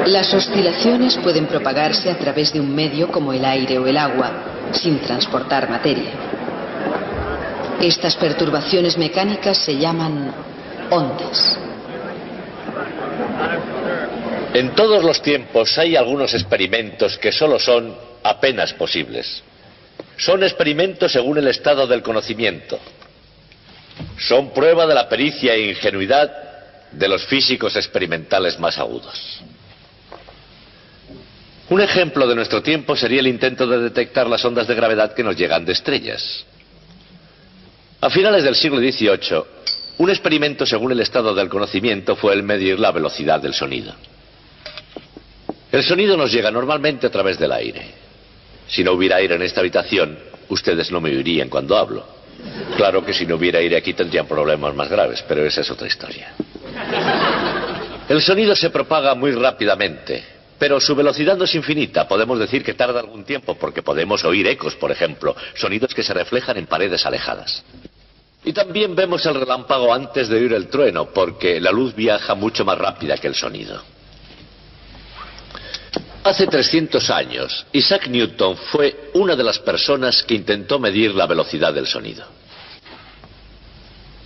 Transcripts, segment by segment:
Las oscilaciones pueden propagarse a través de un medio como el aire o el agua, sin transportar materia. Estas perturbaciones mecánicas se llaman ondas. En todos los tiempos hay algunos experimentos que solo son apenas posibles. Son experimentos según el estado del conocimiento. Son prueba de la pericia e ingenuidad de los físicos experimentales más agudos. Un ejemplo de nuestro tiempo sería el intento de detectar las ondas de gravedad que nos llegan de estrellas. A finales del siglo XVIII, un experimento según el estado del conocimiento fue el medir la velocidad del sonido. El sonido nos llega normalmente a través del aire. Si no hubiera aire en esta habitación, ustedes no me oirían cuando hablo. Claro que si no hubiera aire aquí tendrían problemas más graves, pero esa es otra historia. El sonido se propaga muy rápidamente, pero su velocidad no es infinita. Podemos decir que tarda algún tiempo porque podemos oír ecos, por ejemplo, sonidos que se reflejan en paredes alejadas. Y también vemos el relámpago antes de oír el trueno, porque la luz viaja mucho más rápida que el sonido. Hace 300 años, Isaac Newton fue una de las personas que intentó medir la velocidad del sonido.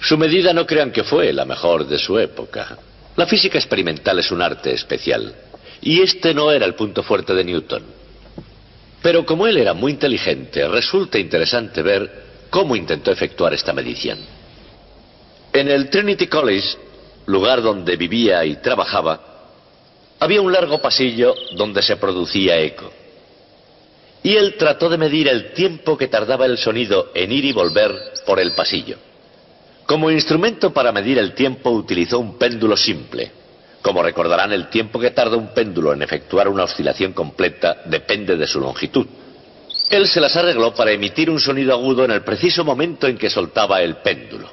Su medida no crean que fue la mejor de su época. La física experimental es un arte especial, y este no era el punto fuerte de Newton. Pero como él era muy inteligente, resulta interesante ver cómo intentó efectuar esta medición. En el Trinity College, lugar donde vivía y trabajaba, había un largo pasillo donde se producía eco. Y él trató de medir el tiempo que tardaba el sonido en ir y volver por el pasillo. Como instrumento para medir el tiempo utilizó un péndulo simple. Como recordarán, el tiempo que tarda un péndulo en efectuar una oscilación completa depende de su longitud. Él se las arregló para emitir un sonido agudo en el preciso momento en que soltaba el péndulo.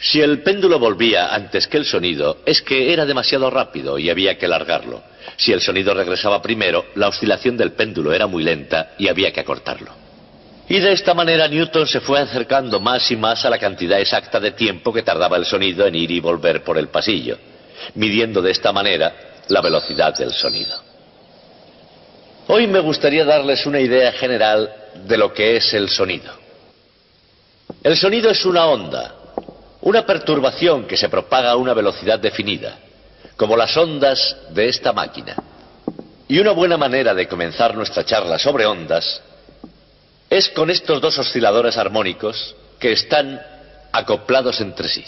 Si el péndulo volvía antes que el sonido, es que era demasiado rápido y había que largarlo. Si el sonido regresaba primero, la oscilación del péndulo era muy lenta y había que acortarlo. Y de esta manera Newton se fue acercando más y más a la cantidad exacta de tiempo que tardaba el sonido en ir y volver por el pasillo, midiendo de esta manera la velocidad del sonido. Hoy me gustaría darles una idea general de lo que es el sonido. El sonido es una onda, una perturbación que se propaga a una velocidad definida, como las ondas de esta máquina. Y una buena manera de comenzar nuestra charla sobre ondas es con estos dos osciladores armónicos que están acoplados entre sí.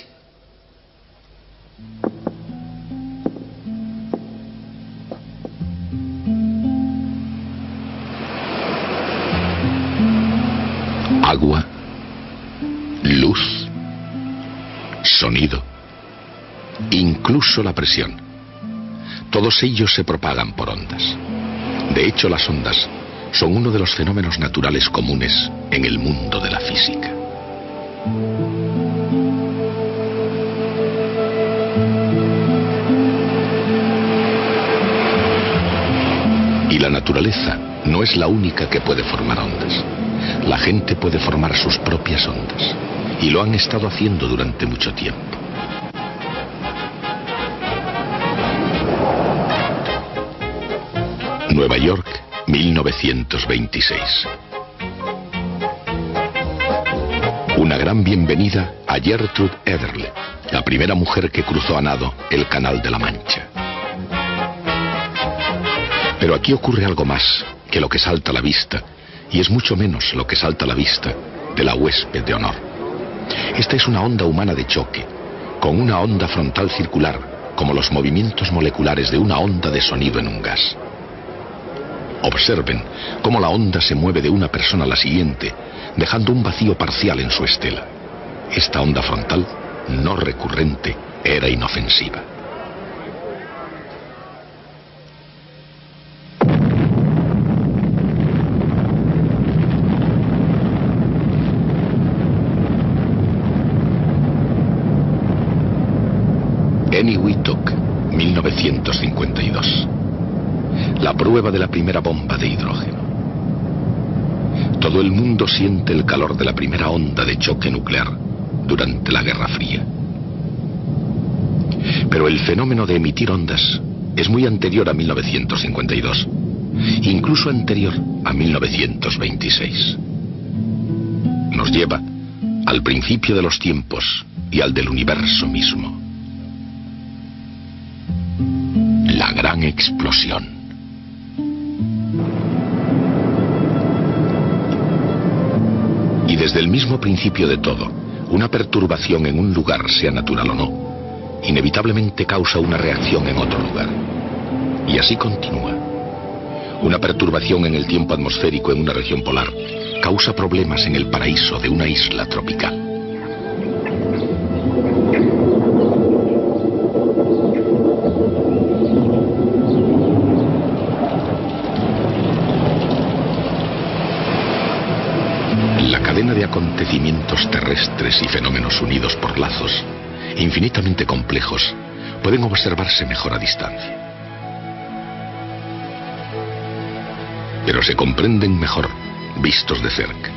Agua, luz, sonido, incluso la presión. Todos ellos se propagan por ondas. De hecho, las ondas son uno de los fenómenos naturales comunes en el mundo de la física. Y la naturaleza no es la única que puede formar ondas. La gente puede formar sus propias ondas, y lo han estado haciendo durante mucho tiempo. Nueva York, 1926. Una gran bienvenida a Gertrude Ederle, la primera mujer que cruzó a nado el Canal de la Mancha. Pero aquí ocurre algo más que lo que salta a la vista, y es mucho menos lo que salta a la vista de la huésped de honor. Esta es una onda humana de choque, con una onda frontal circular, como los movimientos moleculares de una onda de sonido en un gas. Observen cómo la onda se mueve de una persona a la siguiente, dejando un vacío parcial en su estela. Esta onda frontal, no recurrente, era inofensiva. Eniwetok, 1952. La prueba de la primera bomba de hidrógeno. Todo el mundo siente el calor de la primera onda de choque nuclear durante la Guerra Fría. Pero el fenómeno de emitir ondas es muy anterior a 1952, incluso anterior a 1926. Nos lleva al principio de los tiempos y al del universo mismo. La gran explosión. Y desde el mismo principio de todo, una perturbación en un lugar, sea natural o no, inevitablemente causa una reacción en otro lugar. Y así continúa. Una perturbación en el tiempo atmosférico en una región polar causa problemas en el paraíso de una isla tropical. La cadena de acontecimientos terrestres y fenómenos unidos por lazos infinitamente complejos pueden observarse mejor a distancia. Pero se comprenden mejor vistos de cerca.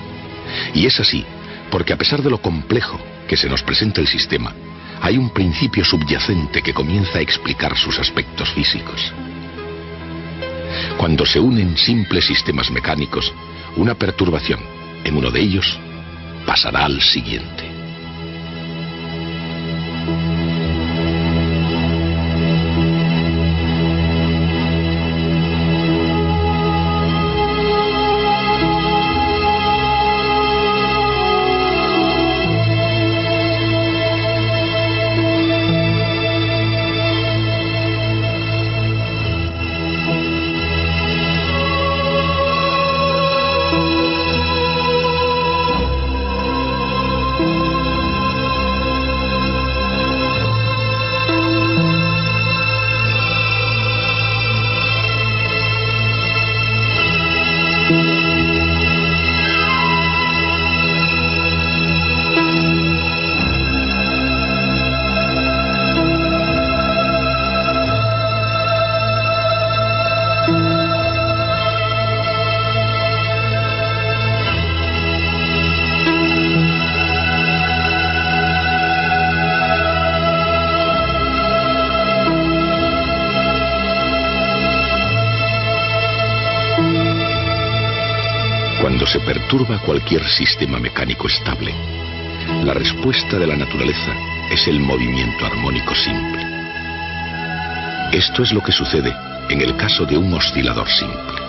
Y es así porque, a pesar de lo complejo que se nos presenta el sistema, hay un principio subyacente que comienza a explicar sus aspectos físicos. Cuando se unen simples sistemas mecánicos, una perturbación en uno de ellos pasará al siguiente. Cuando se perturba cualquier sistema mecánico estable, la respuesta de la naturaleza es el movimiento armónico simple. Esto es lo que sucede en el caso de un oscilador simple.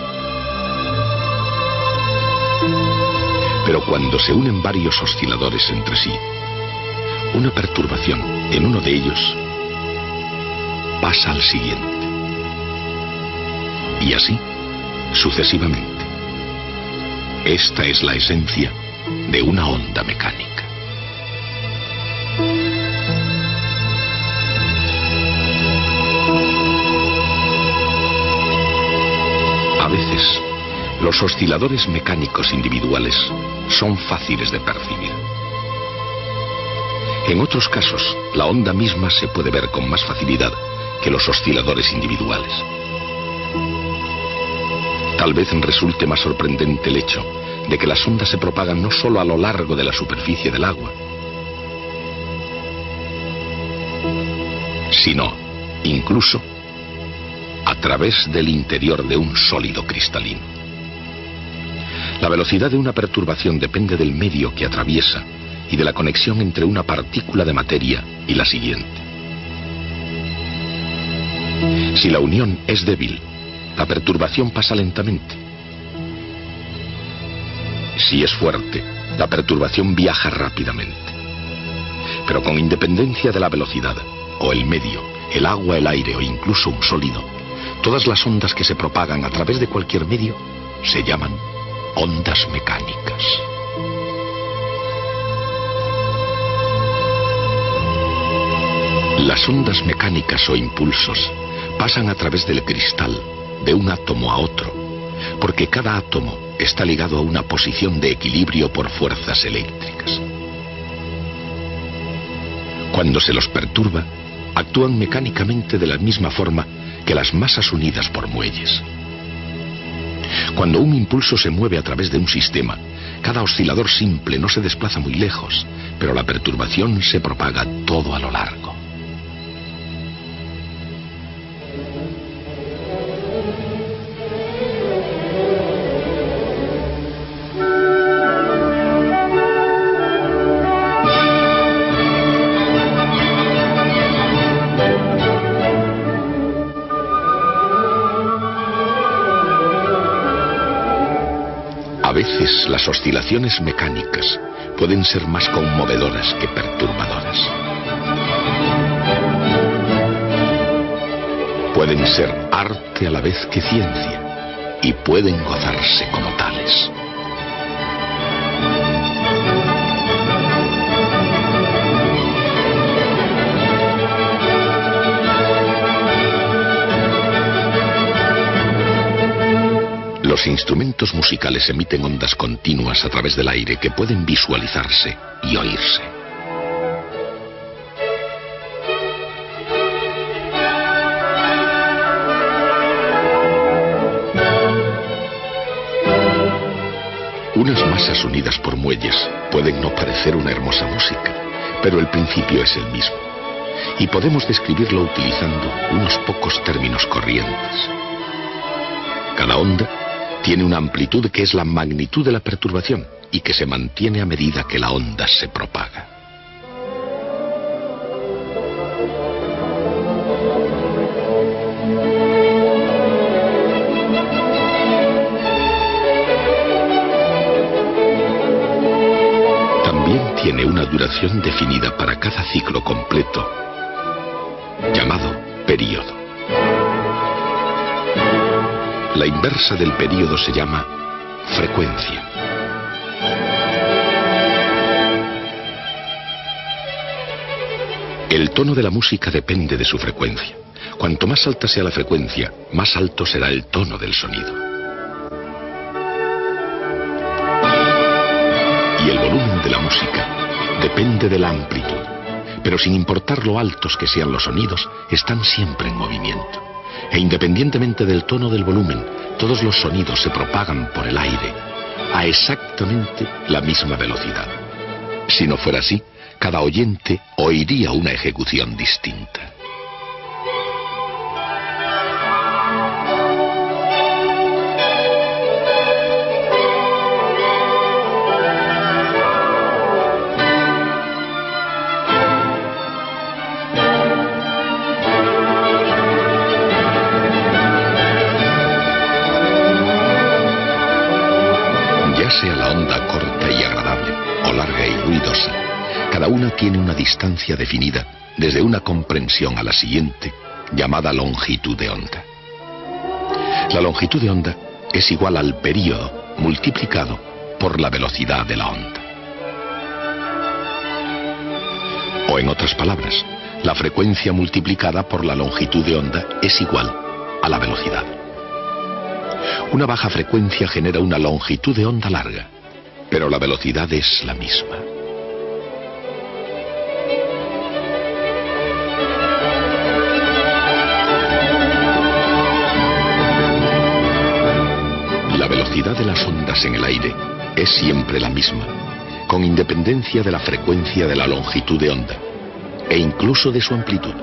Pero cuando se unen varios osciladores entre sí, una perturbación en uno de ellos pasa al siguiente. Y así, sucesivamente. Esta es la esencia de una onda mecánica. A veces, los osciladores mecánicos individuales son fáciles de percibir. En otros casos, la onda misma se puede ver con más facilidad que los osciladores individuales. Tal vez resulte más sorprendente el hecho de que las ondas se propagan no solo a lo largo de la superficie del agua, sino, incluso, a través del interior de un sólido cristalino. La velocidad de una perturbación depende del medio que atraviesa y de la conexión entre una partícula de materia y la siguiente. Si la unión es débil, la perturbación pasa lentamente. Si es fuerte, la perturbación viaja rápidamente. Pero con independencia de la velocidad, o el medio, el agua, el aire o incluso un sólido, todas las ondas que se propagan a través de cualquier medio se llaman ondas mecánicas. Las ondas mecánicas o impulsos pasan a través del cristal, de un átomo a otro, porque cada átomo está ligado a una posición de equilibrio por fuerzas eléctricas. Cuando se los perturba, actúan mecánicamente de la misma forma que las masas unidas por muelles. Cuando un impulso se mueve a través de un sistema, cada oscilador simple no se desplaza muy lejos, pero la perturbación se propaga todo a lo largo. veces las oscilaciones mecánicas pueden ser más conmovedoras que perturbadoras. Pueden ser arte a la vez que ciencia y pueden gozarse como tales. Los instrumentos musicales emiten ondas continuas a través del aire que pueden visualizarse y oírse. Unas masas unidas por muelles pueden no parecer una hermosa música, pero el principio es el mismo, y podemos describirlo utilizando unos pocos términos corrientes. Cada onda tiene una amplitud que es la magnitud de la perturbación y que se mantiene a medida que la onda se propaga. También tiene una duración definida para cada ciclo completo, llamado período. La inversa del período se llama frecuencia. El tono de la música depende de su frecuencia. Cuanto más alta sea la frecuencia, más alto será el tono del sonido. Y el volumen de la música depende de la amplitud. Pero sin importar lo altos que sean los sonidos, están siempre en movimiento. E independientemente del tono del volumen, todos los sonidos se propagan por el aire a exactamente la misma velocidad. Si no fuera así, cada oyente oiría una ejecución distinta. Sea la onda corta y agradable o larga y ruidosa, cada una tiene una distancia definida desde una comprensión a la siguiente, llamada longitud de onda. La longitud de onda es igual al período multiplicado por la velocidad de la onda. O en otras palabras, la frecuencia multiplicada por la longitud de onda es igual a la velocidad. Una baja frecuencia genera una longitud de onda larga, pero la velocidad es la misma. La velocidad de las ondas en el aire es siempre la misma, con independencia de la frecuencia de la longitud de onda, e incluso de su amplitud.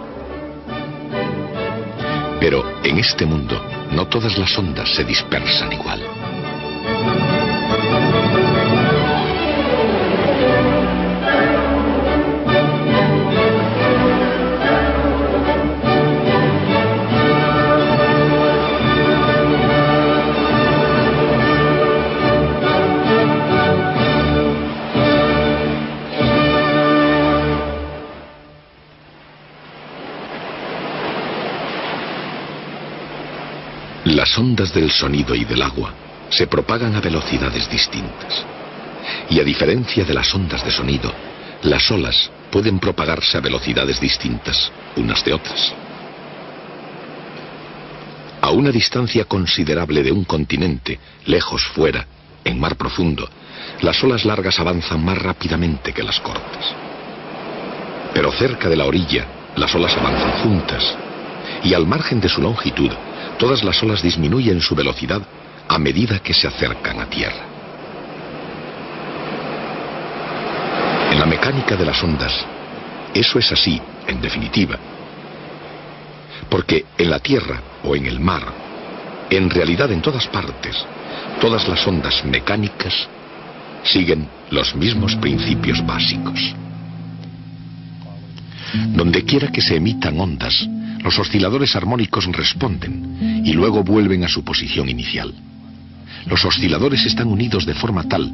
Pero en este mundo, no todas las ondas se dispersan igual. Las ondas del sonido y del agua se propagan a velocidades distintas. Y a diferencia de las ondas de sonido, las olas pueden propagarse a velocidades distintas unas de otras. A una distancia considerable de un continente, lejos fuera, en mar profundo, las olas largas avanzan más rápidamente que las cortas. Pero cerca de la orilla, las olas avanzan juntas, y al margen de su longitud, todas las olas disminuyen su velocidad a medida que se acercan a tierra. En la mecánica de las ondas, eso es así, en definitiva. Porque en la tierra o en el mar, en realidad en todas partes, todas las ondas mecánicas siguen los mismos principios básicos. Donde quiera que se emitan ondas, los osciladores armónicos responden y luego vuelven a su posición inicial. Los osciladores están unidos de forma tal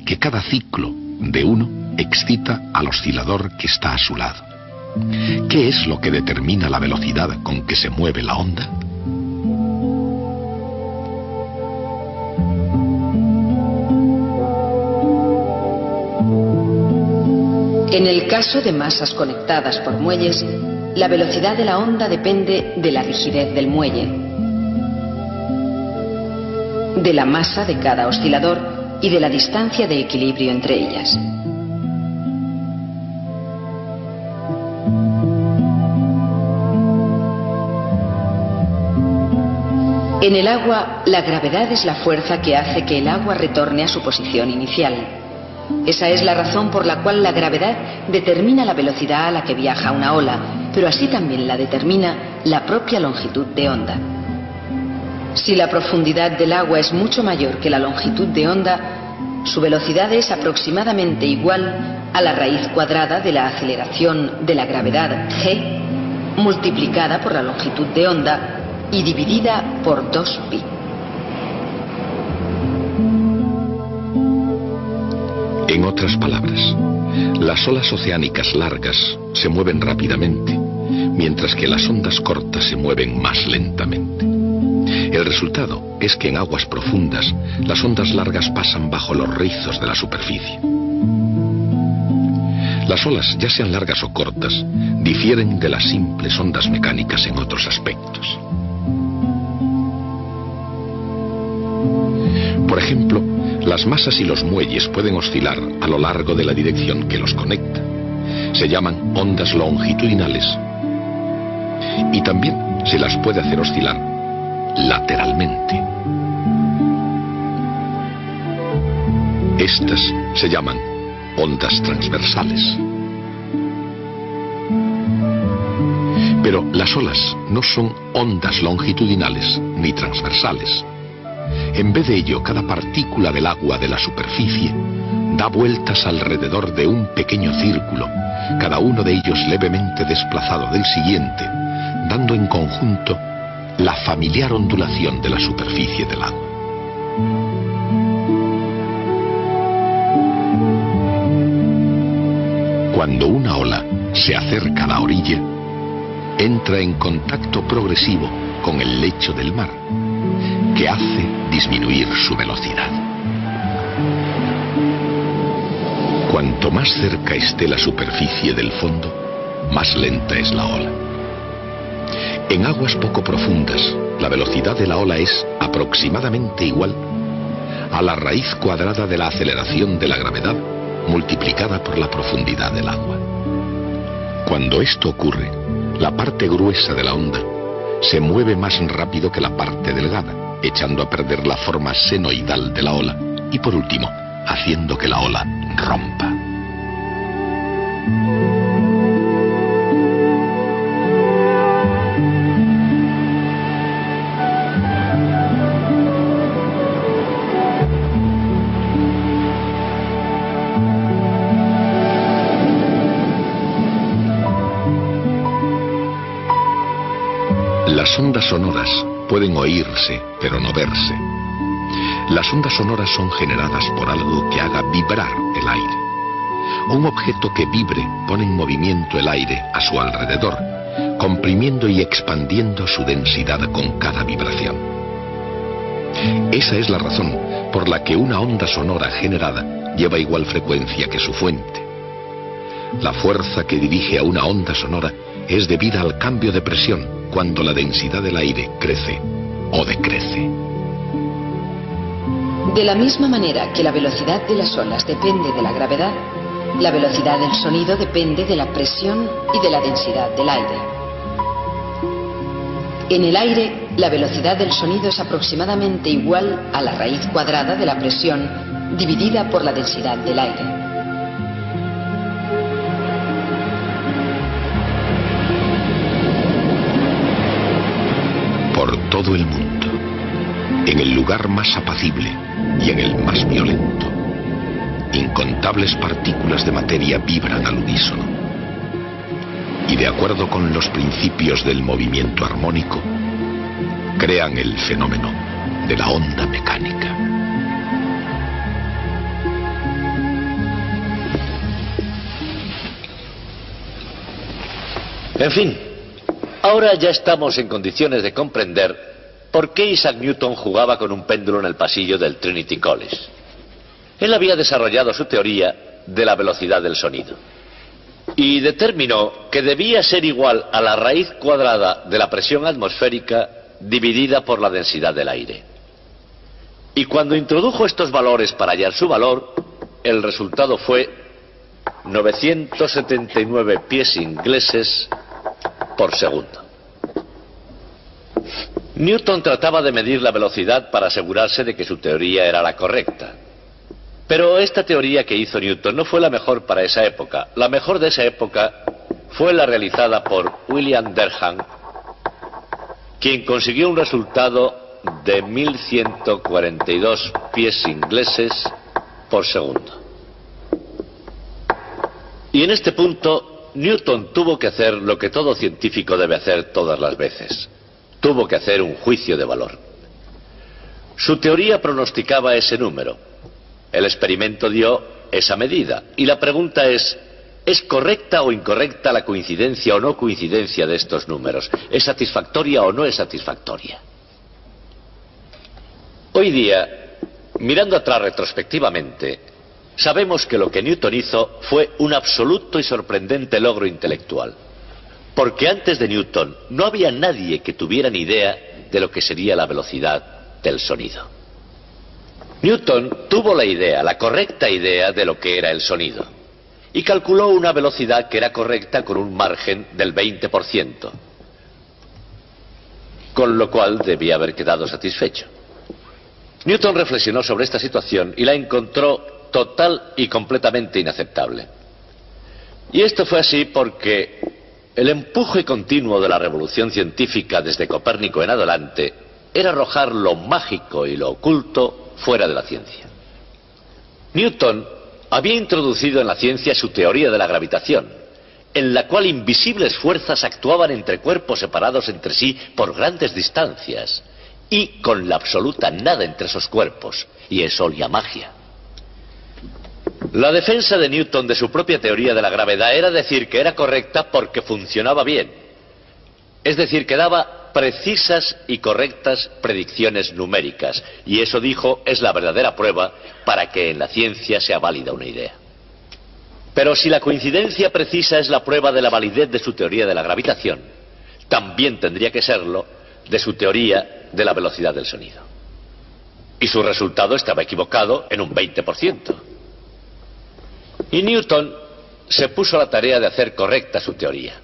que cada ciclo de uno excita al oscilador que está a su lado. ¿Qué es lo que determina la velocidad con que se mueve la onda? En el caso de masas conectadas por muelles, la velocidad de la onda depende de la rigidez del muelle, de la masa de cada oscilador y de la distancia de equilibrio entre ellas. En el agua, la gravedad es la fuerza que hace que el agua retorne a su posición inicial. Esa es la razón por la cual la gravedad determina la velocidad a la que viaja una ola, pero así también la determina la propia longitud de onda. Si la profundidad del agua es mucho mayor que la longitud de onda, su velocidad es aproximadamente igual a la raíz cuadrada de la aceleración de la gravedad g multiplicada por la longitud de onda y dividida por 2pi. En otras palabras, las olas oceánicas largas se mueven rápidamente, mientras que las ondas cortas se mueven más lentamente. El resultado es que en aguas profundas, las ondas largas pasan bajo los rizos de la superficie. Las olas, ya sean largas o cortas, difieren de las simples ondas mecánicas en otros aspectos. Por ejemplo, las masas y los muelles pueden oscilar a lo largo de la dirección que los conecta. Se llaman ondas longitudinales. Y también se las puede hacer oscilar lateralmente. Estas se llaman ondas transversales. Pero las olas no son ondas longitudinales ni transversales. En vez de ello, cada partícula del agua de la superficie da vueltas alrededor de un pequeño círculo, cada uno de ellos levemente desplazado del siguiente, dando en conjunto la familiar ondulación de la superficie del agua. Cuando una ola se acerca a la orilla, entra en contacto progresivo con el lecho del mar, que hace disminuir su velocidad. Cuanto más cerca esté la superficie del fondo, más lenta es la ola. En aguas poco profundas, la velocidad de la ola es aproximadamente igual a la raíz cuadrada de la aceleración de la gravedad multiplicada por la profundidad del agua. Cuando esto ocurre, la parte gruesa de la onda se mueve más rápido que la parte delgada, echando a perder la forma senoidal de la ola y, por último, haciendo que la ola rompa. Las ondas sonoras pueden oírse, pero no verse. Las ondas sonoras son generadas por algo que haga vibrar el aire. Un objeto que vibre pone en movimiento el aire a su alrededor, comprimiendo y expandiendo su densidad con cada vibración. Esa es la razón por la que una onda sonora generada lleva igual frecuencia que su fuente. La fuerza que dirige a una onda sonora es debida al cambio de presión cuando la densidad del aire crece o decrece. De la misma manera que la velocidad de las olas depende de la gravedad, la velocidad del sonido depende de la presión y de la densidad del aire. En el aire, la velocidad del sonido es aproximadamente igual a la raíz cuadrada de la presión dividida por la densidad del aire. Por todo el mundo, en el lugar más apacible y en el más violento, incontables partículas de materia vibran al unísono. Y de acuerdo con los principios del movimiento armónico, crean el fenómeno de la onda mecánica. En fin, ahora ya estamos en condiciones de comprender por qué Isaac Newton jugaba con un péndulo en el pasillo del Trinity College. Él había desarrollado su teoría de la velocidad del sonido y determinó que debía ser igual a la raíz cuadrada de la presión atmosférica dividida por la densidad del aire. Y cuando introdujo estos valores para hallar su valor, el resultado fue 979 pies ingleses por segundo. Newton trataba de medir la velocidad para asegurarse de que su teoría era la correcta. Pero esta teoría que hizo Newton no fue la mejor para esa época. La mejor de esa época fue la realizada por William Derham, quien consiguió un resultado de 1142 pies ingleses por segundo. Y en este punto, Newton tuvo que hacer lo que todo científico debe hacer todas las veces. Tuvo que hacer un juicio de valor. Su teoría pronosticaba ese número. El experimento dio esa medida. Y la pregunta ¿es correcta o incorrecta la coincidencia o no coincidencia de estos números? ¿Es satisfactoria o no es satisfactoria? Hoy día, mirando atrás retrospectivamente, sabemos que lo que Newton hizo fue un absoluto y sorprendente logro intelectual. Porque antes de Newton no había nadie que tuviera ni idea de lo que sería la velocidad del sonido. Newton tuvo la idea, la correcta idea de lo que era el sonido, y calculó una velocidad que era correcta con un margen del 20%, con lo cual debía haber quedado satisfecho. Newton reflexionó sobre esta situación y la encontró total y completamente inaceptable. Y esto fue así porque el empuje continuo de la revolución científica desde Copérnico en adelante era arrojar lo mágico y lo oculto fuera de la ciencia. Newton había introducido en la ciencia su teoría de la gravitación, en la cual invisibles fuerzas actuaban entre cuerpos separados entre sí por grandes distancias y con la absoluta nada entre esos cuerpos, y eso olía magia. La defensa de Newton de su propia teoría de la gravedad era decir que era correcta porque funcionaba bien, es decir, que daba precisas y correctas predicciones numéricas, y eso, dijo, es la verdadera prueba para que en la ciencia sea válida una idea. Pero si la coincidencia precisa es la prueba de la validez de su teoría de la gravitación, también tendría que serlo de su teoría de la velocidad del sonido. Y su resultado estaba equivocado en un 20%. Y Newton se puso a la tarea de hacer correcta su teoría.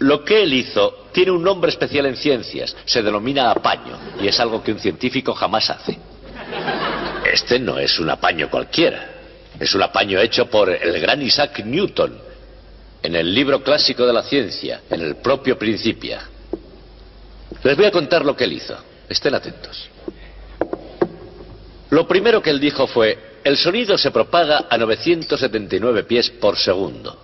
Lo que él hizo tiene un nombre especial en ciencias, se denomina apaño, y es algo que un científico jamás hace. Este no es un apaño cualquiera, es un apaño hecho por el gran Isaac Newton, en el libro clásico de la ciencia, en el propio Principia. Les voy a contar lo que él hizo, estén atentos. Lo primero que él dijo fue: el sonido se propaga a 979 pies por segundo.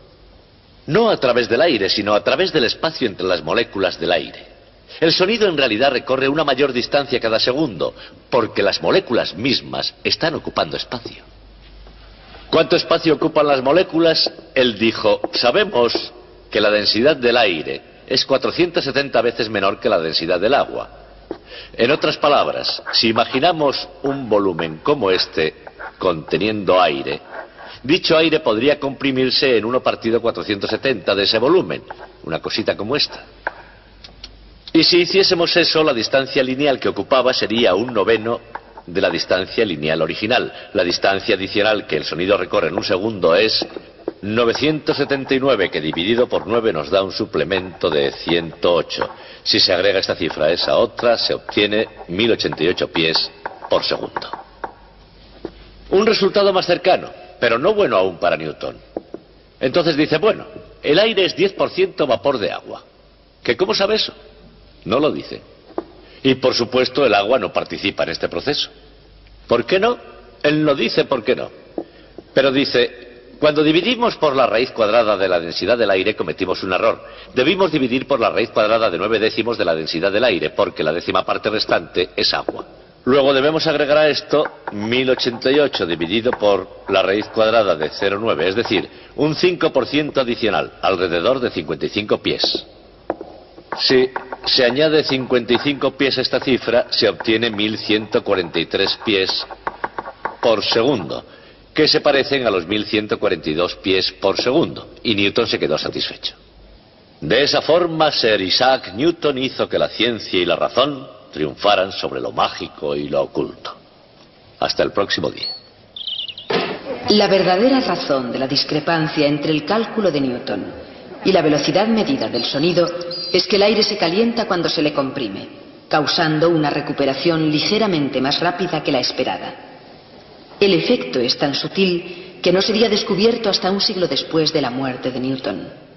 No a través del aire, sino a través del espacio entre las moléculas del aire. El sonido en realidad recorre una mayor distancia cada segundo, porque las moléculas mismas están ocupando espacio. ¿Cuánto espacio ocupan las moléculas? Él dijo: sabemos que la densidad del aire es 470 veces menor que la densidad del agua. En otras palabras, si imaginamos un volumen como este, conteniendo aire, dicho aire podría comprimirse en 1 partido 470 de ese volumen, una cosita como esta. Y si hiciésemos eso, la distancia lineal que ocupaba sería 1/9 de la distancia lineal original. La distancia adicional que el sonido recorre en un segundo es 979, que dividido por 9 nos da un suplemento de 108. Si se agrega esta cifra a esa otra, se obtiene 1088 pies por segundo. Un resultado más cercano, pero no bueno aún para Newton. Entonces dice: bueno, el aire es 10% vapor de agua. ¿Que cómo sabe eso? No lo dice. Y por supuesto el agua no participa en este proceso. ¿Por qué no? Él no dice por qué no. Pero dice: cuando dividimos por la raíz cuadrada de la densidad del aire cometimos un error. Debimos dividir por la raíz cuadrada de 9 décimos de la densidad del aire, porque la décima parte restante es agua. Luego debemos agregar a esto 1088 dividido por la raíz cuadrada de 0,9, es decir, un 5% adicional, alrededor de 55 pies. Si se añade 55 pies a esta cifra, se obtiene 1143 pies por segundo, que se parecen a los 1142 pies por segundo, y Newton se quedó satisfecho. De esa forma, Sir Isaac Newton hizo que la ciencia y la razón triunfaran sobre lo mágico y lo oculto. Hasta el próximo día. La verdadera razón de la discrepancia entre el cálculo de Newton y la velocidad medida del sonido es que el aire se calienta cuando se le comprime, causando una recuperación ligeramente más rápida que la esperada. El efecto es tan sutil que no sería descubierto hasta un siglo después de la muerte de Newton.